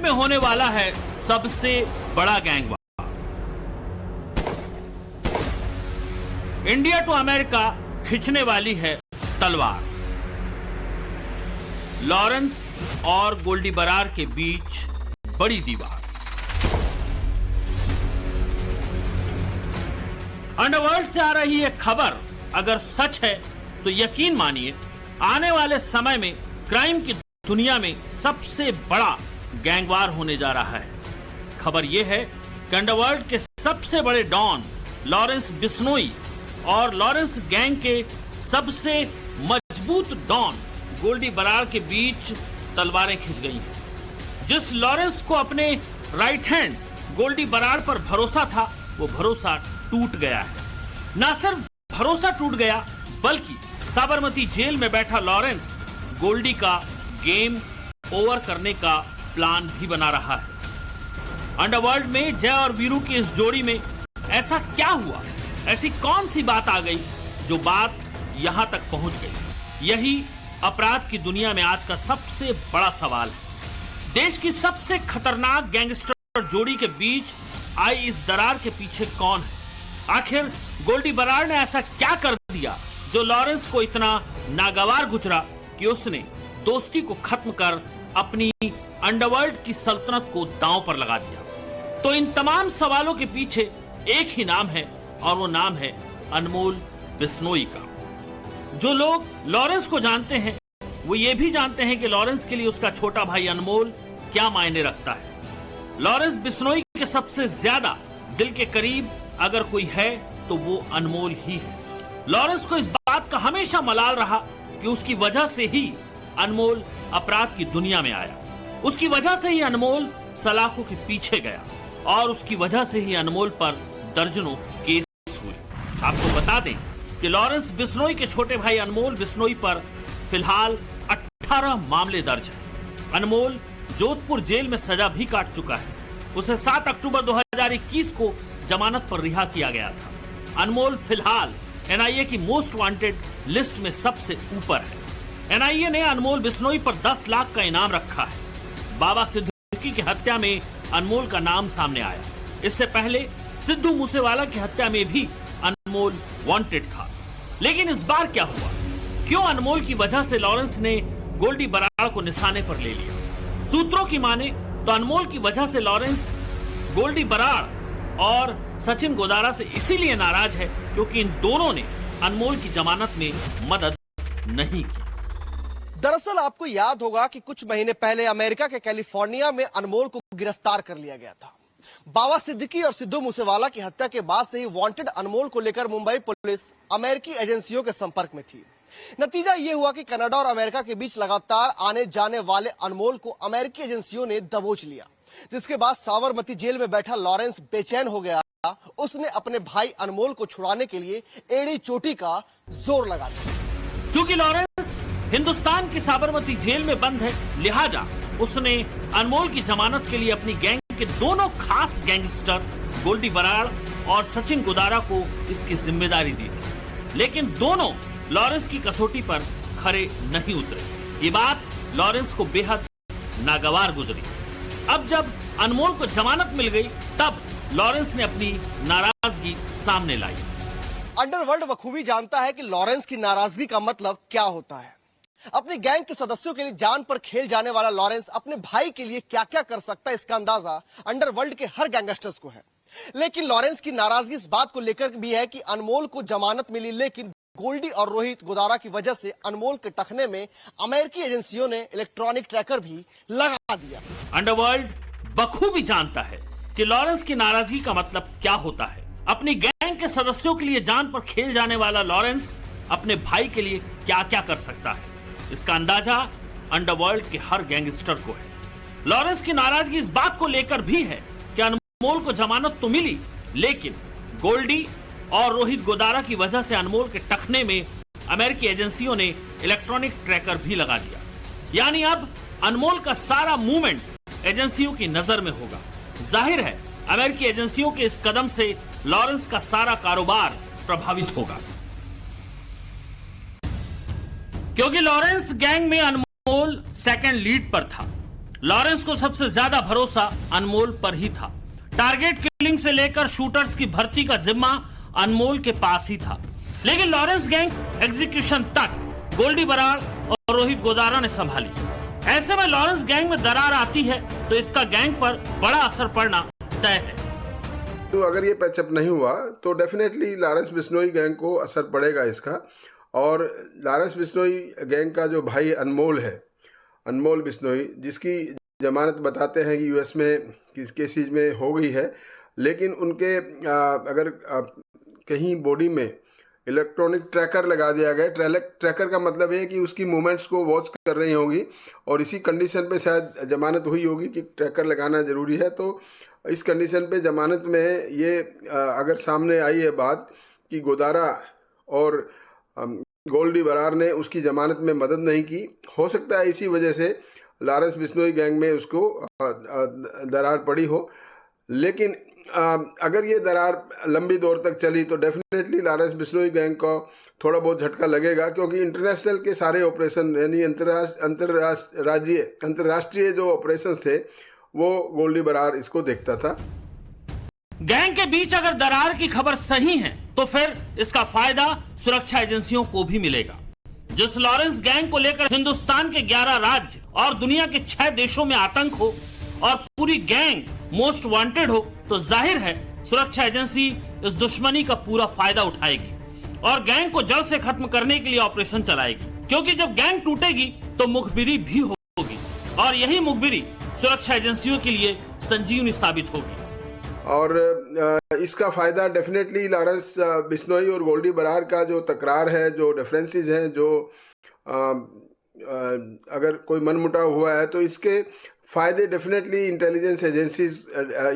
में होने वाला है सबसे बड़ा गैंगवार। इंडिया टू अमेरिका खींचने वाली है तलवार। लॉरेंस और गोल्डी बरार के बीच बड़ी दीवार। अंडरवर्ल्ड से आ रही यह खबर अगर सच है तो यकीन मानिए आने वाले समय में क्राइम की दुनिया में सबसे बड़ा गैंगवार होने जा रहा है। खबर यह है कि अंडरवर्ल्ड के सबसे बड़े डॉन लॉरेंस बिश्नोई और लॉरेंस गैंग के सबसे मजबूत डॉन गोल्डी बरार के बीच तलवारें खिंच गई हैं। जिस लॉरेंस को अपने राइट हैंड गोल्डी बरार पर भरोसा था वो भरोसा टूट गया है। न सिर्फ भरोसा टूट गया बल्कि साबरमती जेल में बैठा लॉरेंस गोल्डी का गेम ओवर करने का प्लान भी बना रहा है। अंडरवर्ल्ड में जय और वीरू की इस जोड़ी में ऐसा क्या हुआ, ऐसी कौन सी बात आ गई जो बात यहां तक पहुंच गई? यही अपराध की दुनिया में आज का सबसे बड़ा सवाल है। देश की सबसे खतरनाक गैंगस्टर जोड़ी के बीच आई इस दरार के पीछे कौन है? आखिर गोल्डी बरार ने ऐसा क्या कर दिया जो लॉरेंस को इतना नागवार गुजरा कि उसने दोस्ती को खत्म कर अपनी अंडरवर्ल्ड की सल्तनत को दांव पर लगा दिया? तो इन तमाम सवालों के पीछे एक ही नाम है और वो नाम है अनमोल बिश्नोई का। जो लोग लॉरेंस को जानते हैं वो ये भी जानते हैं कि लॉरेंस के लिए उसका छोटा भाई अनमोल क्या मायने रखता है। लॉरेंस बिश्नोई के सबसे ज्यादा दिल के करीब अगर कोई है तो वो अनमोल ही है। लॉरेंस को इस बात का हमेशा मलाल रहा कि उसकी वजह से ही अनमोल अपराध की दुनिया में आया, उसकी वजह से ही अनमोल सलाखों के पीछे गया और उसकी वजह से ही अनमोल पर दर्जनों केस हुए। आपको बता दें कि लॉरेंस बिश्नोई के छोटे भाई अनमोल बिश्नोई पर फिलहाल 18 मामले दर्ज हैं। अनमोल जोधपुर जेल में सजा भी काट चुका है। उसे 7 अक्टूबर 2021 को जमानत पर रिहा किया गया था। अनमोल फिलहाल एनआईए की मोस्ट वांटेड लिस्ट में सबसे ऊपर है। एनआईए ने अनमोल बिश्नोई पर 10 लाख का इनाम रखा है। बाबा सिद्दीकी की हत्या में अनमोल का नाम सामने आया। इससे पहले सिद्धू मूसेवाला की हत्या में भी अनमोल वांटेड था। लेकिन इस बार क्या हुआ? क्यों अनमोल की वजह से लॉरेंस ने गोल्डी बरार को निशाने पर ले लिया? सूत्रों की माने तो अनमोल की वजह से लॉरेंस गोल्डी बरार और सचिन गोदारा से इसीलिए नाराज है क्योंकि इन दोनों ने अनमोल की जमानत में मदद नहीं की। दरअसल आपको याद होगा कि कुछ महीने पहले अमेरिका के कैलिफोर्निया में अनमोल को गिरफ्तार कर लिया गया था। बाबा सिद्दीकी और सिद्धू मूसेवाला की हत्या के बाद से ही वांटेड अनमोल को लेकर मुंबई पुलिस अमेरिकी एजेंसियों के संपर्क में थी। नतीजा ये हुआ कि कनाडा और अमेरिका के बीच लगातार आने जाने वाले अनमोल को अमेरिकी एजेंसियों ने दबोच लिया, जिसके बाद साबरमती जेल में बैठा लॉरेंस बेचैन हो गया। उसने अपने भाई अनमोल को छुड़ाने के लिए एड़ी चोटी का जोर लगा दिया। क्योंकि लॉरेंस हिंदुस्तान की साबरमती जेल में बंद है, लिहाजा उसने अनमोल की जमानत के लिए अपनी गैंग के दोनों खास गैंगस्टर गोल्डी बरार और सचिन गोदारा को इसकी जिम्मेदारी दी थी। लेकिन दोनों लॉरेंस की कसौटी पर खरे नहीं उतरे। ये बात लॉरेंस को बेहद नागवार गुजरी। अब जब अनमोल को जमानत मिल गई तब लॉरेंस ने अपनी नाराजगी सामने लाई। अंडरवर्ल्ड बखूबी जानता है कि लॉरेंस की नाराजगी का मतलब क्या होता है। अपने गैंग के सदस्यों के लिए जान पर खेल जाने वाला लॉरेंस अपने भाई के लिए क्या क्या कर सकता है, इसका अंदाजा अंडरवर्ल्ड के हर गैंगस्टर्स को है। लेकिन लॉरेंस की नाराजगी इस बात को लेकर भी है कि अनमोल को जमानत मिली, लेकिन गोल्डी और रोहित गोदारा की वजह से अनमोल के टखने में अमेरिकी एजेंसियों ने इलेक्ट्रॉनिक ट्रैकर भी लगा दिया। अंडरवर्ल्ड बखूबी जानता है कि लॉरेंस की नाराजगी का मतलब क्या होता है। अपनी गैंग के सदस्यों के लिए जान पर खेल जाने वाला लॉरेंस अपने भाई के लिए क्या क्या कर सकता है, इसका अंदाजा अंडरवर्ल्ड के हर गैंगस्टर को है। लॉरेंस की नाराजगी इस बात को लेकर भी है कि अनमोल को जमानत तो मिली, लेकिन गोल्डी और रोहित गोदारा की वजह से अनमोल के टखने में अमेरिकी एजेंसियों ने इलेक्ट्रॉनिक ट्रैकर भी लगा दिया। यानी अब अनमोल का सारा मूवमेंट एजेंसियों की नजर में होगा। जाहिर है अमेरिकी एजेंसियों के इस कदम से लॉरेंस का सारा कारोबार प्रभावित होगा, क्योंकि लॉरेंस गैंग में अनमोल सेकंड लीड पर था। लॉरेंस को सबसे ज्यादा भरोसा अनमोल पर ही था। टारगेट किलिंग से लेकर शूटर्स की भर्ती का जिम्मा अनमोल के पास ही था, लेकिन लॉरेंस गैंग एग्जीक्यूशन तक गोल्डी बराड़ और रोहित गोदारा ने संभाली। ऐसे में लॉरेंस गैंग में दरार आती है तो इसका गैंग पर बड़ा असर पड़ना तय है। तो अगर ये पैचअप नहीं हुआ तो डेफिनेटली लॉरेंस बिश्नोई गैंग को असर पड़ेगा इसका। और लॉरेंस बिश्नोई गैंग का जो भाई अनमोल है, अनमोल बिश्नोई, जिसकी जमानत बताते हैं कि यूएस में किस केसेज में हो गई है, लेकिन उनके अगर कहीं बॉडी में इलेक्ट्रॉनिक ट्रैकर लगा दिया गया। ट्रैकर का मतलब है कि उसकी मूवमेंट्स को वॉच कर रही होगी और इसी कंडीशन पे शायद जमानत हुई होगी कि ट्रैकर लगाना जरूरी है। तो इस कंडीशन पे जमानत में ये अगर सामने आई है बात कि गोदारा और गोल्डी बराड़ ने उसकी जमानत में मदद नहीं की, हो सकता है इसी वजह से लॉरेंस बिश्नोई गैंग में उसको दरार पड़ी हो। लेकिन अगर ये दरार लंबी दौर तक चली तो डेफिनेटली लॉरेंस बिश्नोई गैंग को थोड़ा बहुत झटका लगेगा, क्योंकि इंटरनेशनल के सारे ऑपरेशन यानी अंतर्राष्ट्रीय जो ऑपरेशन थे वो गोल्डी बराड़ इसको देखता था। गैंग के बीच अगर दरार की खबर सही है तो फिर इसका फायदा सुरक्षा एजेंसियों को भी मिलेगा। जिस लॉरेंस गैंग को लेकर हिंदुस्तान के 11 राज्य और दुनिया के 6 देशों में आतंक हो और पूरी गैंग मोस्ट वांटेड हो, तो जाहिर है सुरक्षा एजेंसी इस दुश्मनी का पूरा फायदा उठाएगी और गैंग को जड़ से खत्म करने के लिए ऑपरेशन चलाएगी। क्योंकि जब गैंग टूटेगी तो मुखबिरी भी होगी और यही मुखबिरी सुरक्षा एजेंसियों के लिए संजीवनी साबित होगी। और इसका फायदा डेफिनेटली लॉरेंस बिश्नोई और गोल्डी बराड़ का जो तकरार है, जो डिफरेंसेस हैं, जो अगर कोई मनमुटाव हुआ है तो इसके फायदे डेफिनेटली इंटेलिजेंस एजेंसीज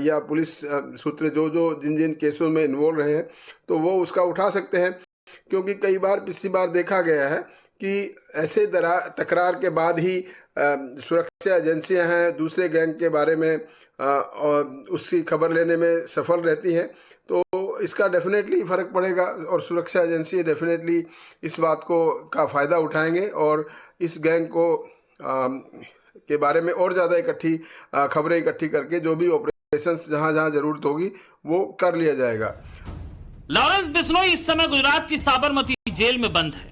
या पुलिस सूत्र जो जिन केसों में इन्वॉल्व रहे हैं तो वो उसका उठा सकते हैं। क्योंकि कई बार पिछली बार देखा गया है कि ऐसे तकरार के बाद ही सुरक्षा एजेंसियां हैं दूसरे गैंग के बारे में और उसकी खबर लेने में सफल रहती हैं। तो इसका डेफिनेटली फर्क पड़ेगा और सुरक्षा एजेंसी डेफिनेटली इस बात को का फायदा उठाएंगे और इस गैंग को के बारे में और ज्यादा खबरें इकट्ठी करके जो भी ऑपरेशंस जहां जरूरत होगी वो कर लिया जाएगा। लॉरेंस बिश्नोई इस समय गुजरात की साबरमती जेल में बंद है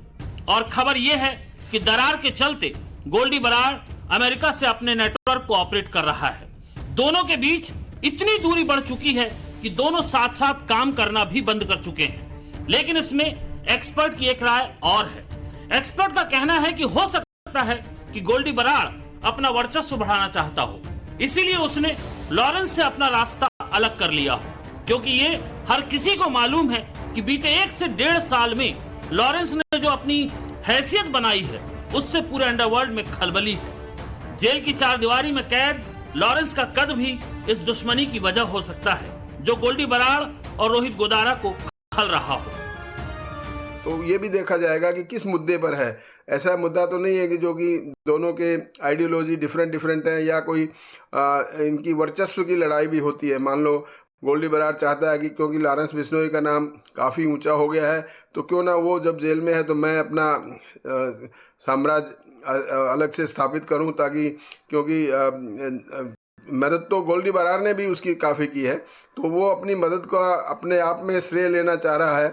और खबर यह है कि दरार के चलते गोल्डी बराड़ अमेरिका से अपने नेटवर्क को ऑपरेट कर रहा है। दोनों के बीच इतनी दूरी बढ़ चुकी है कि दोनों साथ साथ काम करना भी बंद कर चुके हैं। लेकिन इसमें एक्सपर्ट की एक राय और है। एक्सपर्ट का कहना है कि हो सकता है कि गोल्डी बराड़ अपना वर्चस्व बढ़ाना चाहता हो, इसीलिए उसने लॉरेंस से अपना रास्ता अलग कर लिया हो। क्योंकि ये हर किसी को मालूम है कि बीते 1 से 1.5 साल में लॉरेंस ने जो अपनी हैसियत बनाई है उससे पूरे अंडरवर्ल्ड में खलबली है। जेल की 4 दीवारी में कैद लॉरेंस का कद भी इस दुश्मनी की वजह हो सकता है जो गोल्डी बराड़ और रोहित गोदारा को खल रहा हो। तो ये भी देखा जाएगा कि किस मुद्दे पर है। ऐसा मुद्दा तो नहीं है कि जो कि दोनों के आइडियोलॉजी डिफरेंट है या कोई इनकी वर्चस्व की लड़ाई भी होती है। मान लो गोल्डी बराड़ चाहता है कि क्योंकि लॉरेंस बिश्नोई का नाम काफी ऊंचा हो गया है तो क्यों ना वो जब जेल में है तो मैं अपना साम्राज्य अलग से स्थापित करूं, ताकि क्योंकि मदद तो गोल्डी बराड़ ने भी उसकी काफी की है तो वो अपनी मदद का अपने आप में श्रेय लेना चाह रहा है।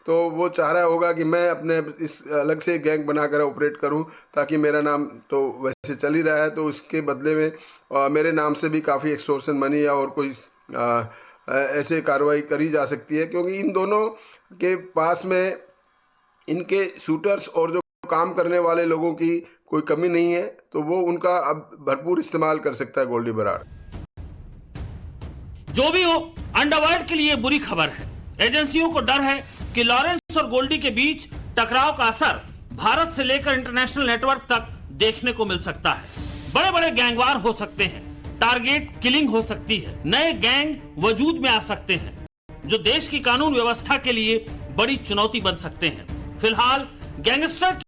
तो वो चाह रहा होगा कि मैं अपने इस अलग से गैंग बनाकर ऑपरेट करूं ताकि मेरा नाम तो वैसे चल ही रहा है, तो उसके बदले में मेरे नाम से भी काफ़ी एक्सटॉर्शन मनी या और कोई ऐसे कार्रवाई करी जा सकती है। क्योंकि इन दोनों के पास में इनके शूटर्स और जो काम करने वाले लोगों की कोई कमी नहीं है, तो वो उनका अब भरपूर इस्तेमाल कर सकता है गोल्डी बराड़। जो भी हो, अंडरवर्ल्ड के लिए बुरी खबर है। एजेंसियों को डर है कि लॉरेंस और गोल्डी के बीच टकराव का असर भारत से लेकर इंटरनेशनल नेटवर्क तक देखने को मिल सकता है। बड़े बड़े गैंगवार हो सकते हैं, टारगेट किलिंग हो सकती है, नए गैंग वजूद में आ सकते हैं जो देश की कानून व्यवस्था के लिए बड़ी चुनौती बन सकते हैं। फिलहाल गैंगस्टर